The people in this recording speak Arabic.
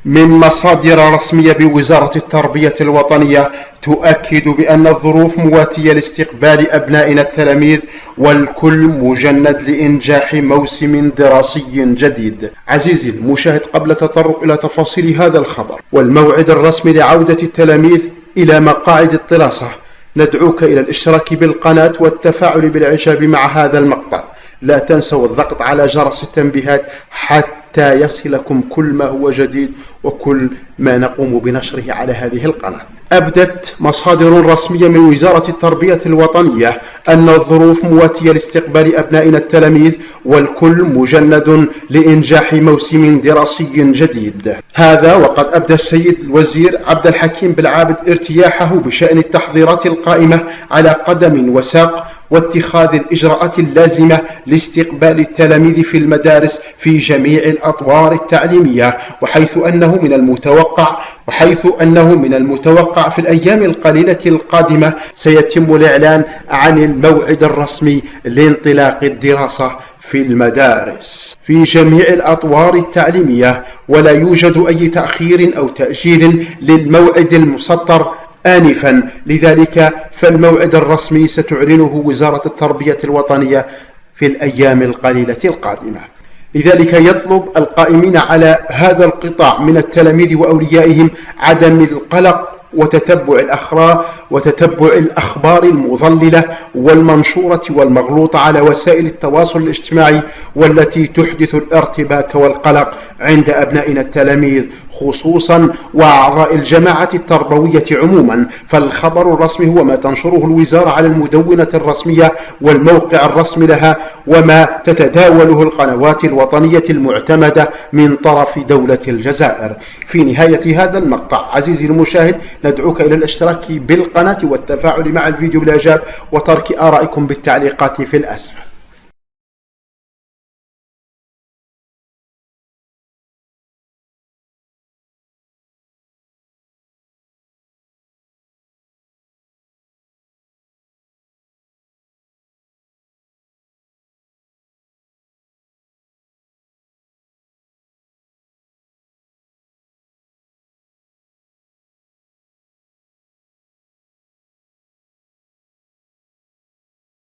من مصادر رسمية بوزارة التربية الوطنية تؤكد بأن الظروف مواتية لاستقبال أبنائنا التلاميذ، والكل مجند لإنجاح موسم دراسي جديد. عزيزي المشاهد، قبل التطرق إلى تفاصيل هذا الخبر والموعد الرسمي لعودة التلاميذ إلى مقاعد الدراسة، ندعوك إلى الاشتراك بالقناة والتفاعل بالإعجاب مع هذا المقطع. لا تنسوا الضغط على جرس التنبيهات حتى يصلكم كل ما هو جديد وكل ما نقوم بنشره على هذه القناة. أبدت مصادر رسمية من وزارة التربية الوطنية أن الظروف مواتية لاستقبال أبنائنا التلاميذ، والكل مجند لإنجاح موسم دراسي جديد. هذا وقد أبدى السيد الوزير عبد الحكيم بالعابد ارتياحه بشأن التحضيرات القائمة على قدم وساق واتخاذ الإجراءات اللازمة لاستقبال التلاميذ في المدارس في جميع الأطوار التعليمية، وحيث أنه من المتوقع في الأيام القليلة القادمة سيتم الإعلان عن الموعد الرسمي لانطلاق الدراسة في المدارس في جميع الأطوار التعليمية، ولا يوجد أي تأخير أو تأجيل للموعد المسطر آنفا. لذلك فالموعد الرسمي ستعلنه وزارة التربية الوطنية في الأيام القليلة القادمة. لذلك يطلب القائمين على هذا القطاع من التلاميذ وأوليائهم عدم القلق وتتبع الأخبار المضللة والمنشورة والمغلوطة على وسائل التواصل الاجتماعي، والتي تحدث الارتباك والقلق عند أبنائنا التلاميذ خصوصا وأعضاء الجماعة التربوية عموما. فالخبر الرسمي هو ما تنشره الوزارة على المدونة الرسمية والموقع الرسمي لها، وما تتداوله القنوات الوطنية المعتمدة من طرف دولة الجزائر. في نهاية هذا المقطع عزيزي المشاهد، ندعوك إلى الاشتراك بالقناة والتفاعل مع الفيديو بالإعجاب وترك آرائكم بالتعليقات في الأسفل.